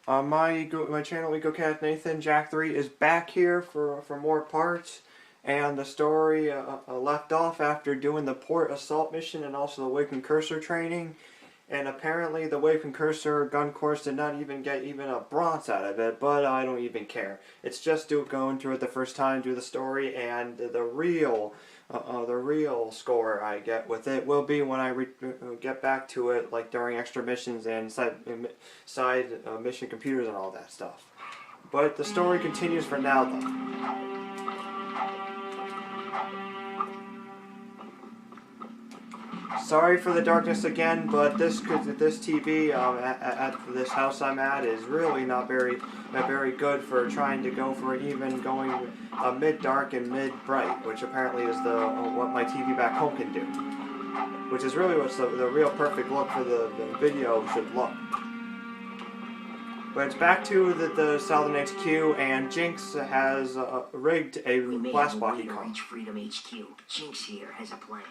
My channel EcoCat Nathan Jack 3 is back here for more parts, and the story left off after doing the port assault mission and also the Wave Cursor training. And apparently the Wave Cursor gun course did not even get a bronze out of it, but I don't even care. It's just going through it the first time, do the story, and the real score I get with it will be when I get back to it, like during extra missions and side mission computers and all that stuff. But the story continues for now, though. Sorry for the darkness again, but this TV at this house I'm at is really not very good for trying to go for even going mid-dark and mid-bright, which apparently is what my TV back home can do. Which is really what's the real perfect look for the video should look. But it's back to the Southern HQ, and Jinx has rigged a blast bot he called. Freedom HQ. Jinx here has a plan.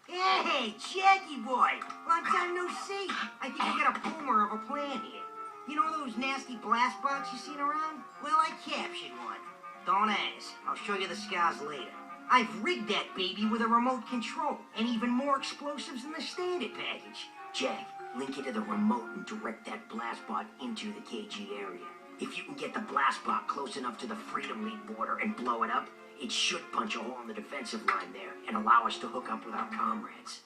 Hey, Jackie boy! Long time no see. I think I got a boomer of a plan here. You know those nasty blast bots you seen around? Well, I captured one. Don't ask. I'll show you the scars later. I've rigged that baby with a remote control, and even more explosives in the standard package. Jack, link it to the remote and direct that blast bot into the KG area. If you can get the blast bot close enough to the Freedom League border and blow it up, it should punch a hole in the defensive line there and allow us to hook up with our comrades.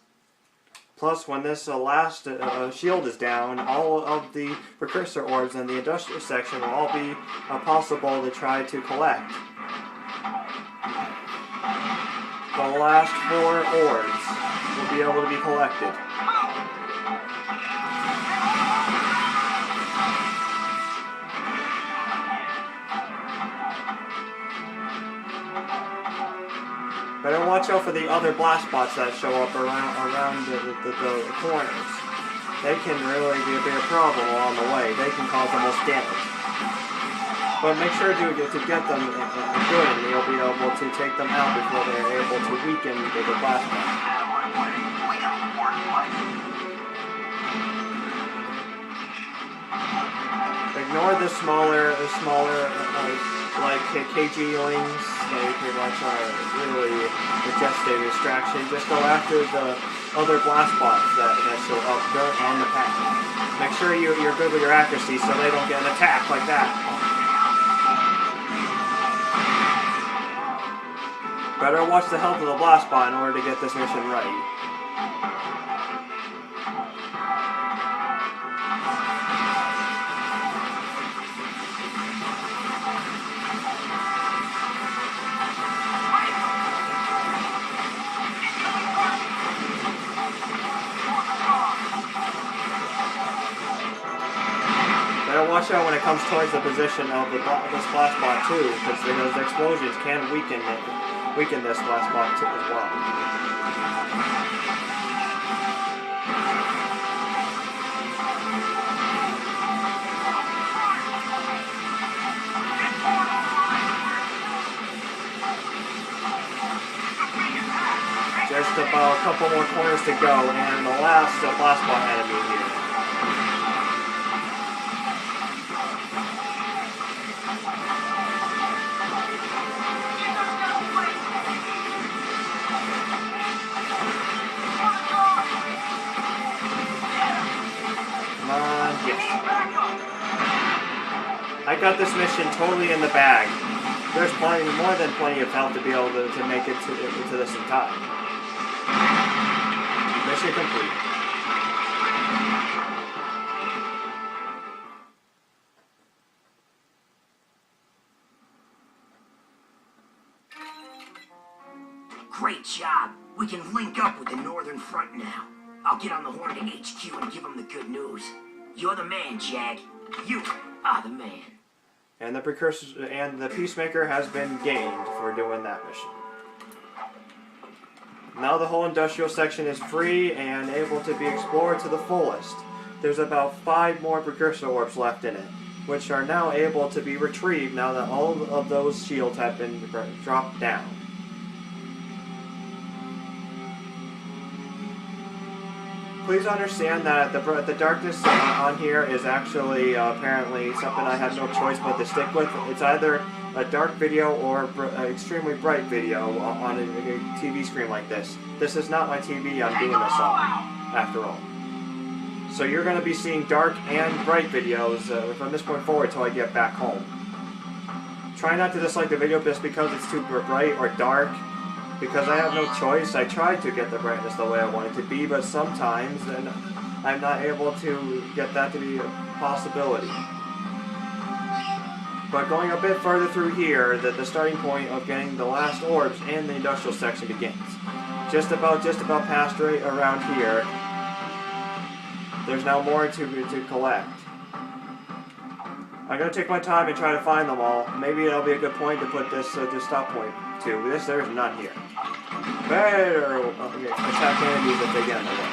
Plus, when this last shield is down, all of the precursor orbs in the industrial section will all be possible to try to collect. The last 4 orbs will be able to be collected. Better watch out for the other blast bots that show up around the corners. They can really be a bigger problem along the way. They can cause the most damage. But make sure to get them good, and you'll be able to take them out before they're able to weaken the blast bot. Ignore the smaller like KG lings. They pretty much are really just a distraction. Just go after the other blast bots that show up on the path. Make sure you're good with your accuracy so they don't get an attack like that. Better watch the health of the blast bot in order to get this mission right. Watch out when it comes towards the position of this blast bot too, because those explosions can weaken this blast bot too as well. Just about a couple more corners to go, and the last blast bot enemy here. I got this mission totally in the bag. There's more than plenty of health to be able to make it to this in time. Mission complete. Great job. We can link up with the Northern Front now. I'll get on the horn to HQ and give them the good news. You're the man, Jag. You are the man. And the precursor and the Peacemaker has been gained for doing that mission. Now the whole industrial section is free and able to be explored to the fullest. There's about 5 more precursor orbs left in it, which are now able to be retrieved now that all of those shields have been dropped down. Please understand that the darkness on here is actually apparently something I have no choice but to stick with. It's either a dark video or an extremely bright video on a TV screen like this. This is not my TV I'm doing this on, after all. So you're going to be seeing dark and bright videos from this point forward till I get back home. Try not to dislike the video just because it's too bright or dark, because I have no choice. I tried to get the brightness the way I want it to be, but sometimes I'm not able to get that to be a possibility. But going a bit further through here, the starting point of getting the last orbs in the industrial section begins. Just about past right around here. There's now more to collect. I'm gonna take my time and try to find them all. Maybe it'll be a good point to put this stop point to. There's none here. Better attack enemies if they get in the way.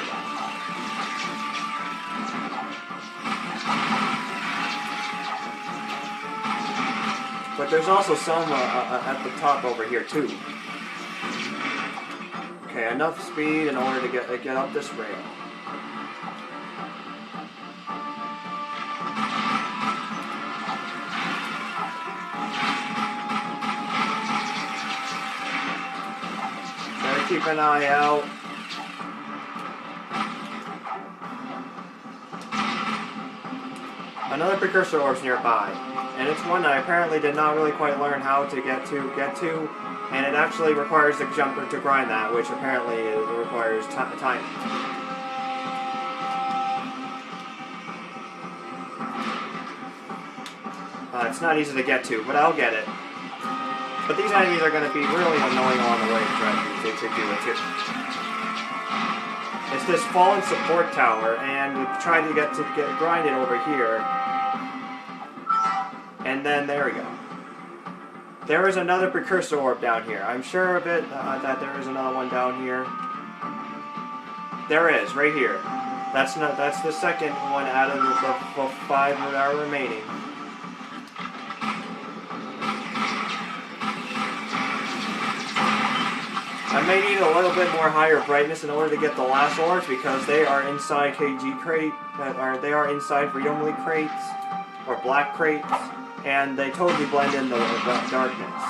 But there's also some at the top over here too. Okay, enough speed in order to get up this rail. Better keep an eye out. Another precursor orb's nearby, and it's one I apparently did not really quite learn how to get to, and it actually requires the jumper to grind that, which apparently requires time. It's not easy to get to, but I'll get it. But these enemies are going to be really annoying along the way to try to do it too. It's this fallen support tower, and we try to get grinded over here. And then there we go. There is another precursor orb down here. I'm sure of it that there is another one down here. There is, right here. That's the second one out of the 5 that are remaining. I may need a little bit more higher brightness in order to get the last orbs because they are inside KG crate, they are inside Freedom League crates or black crates, and they totally blend in the darkness.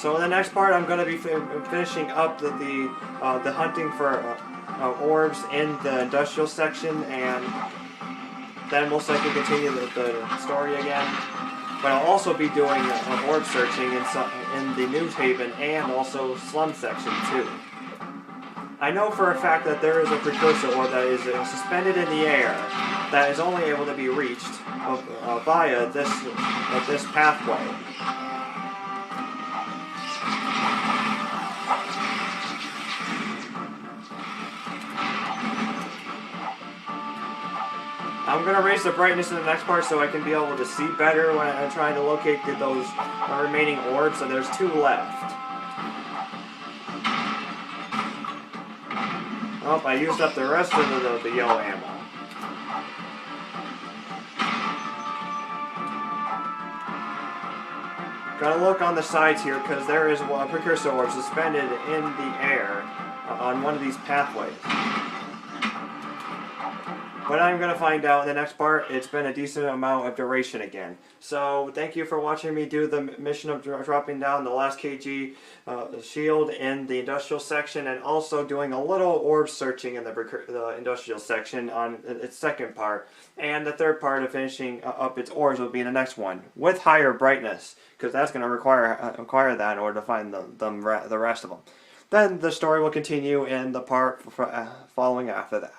So in the next part, I'm going to be finishing up the hunting for orbs in the industrial section, and then most likely continue the story again. But I'll also be doing orb searching in the News Haven and also Slum section too. I know for a fact that there is a precursor orb that is suspended in the air that is only able to be reached via this pathway. I'm going to raise the brightness in the next part so I can be able to see better when I'm trying to locate those remaining orbs. So there's 2 left. Oh, I used up the rest of the yellow ammo. Gotta look on the sides here because there is a precursor orb suspended in the air on one of these pathways. But I'm going to find out in the next part. It's been a decent amount of duration again. So thank you for watching me do the mission of dropping down the last KG shield in the industrial section, and also doing a little orb searching in the industrial section on its second part. And the third part of finishing up its orbs will be in the next one with higher brightness, because that's going to require that in order to find the rest of them. Then the story will continue in the part following after that.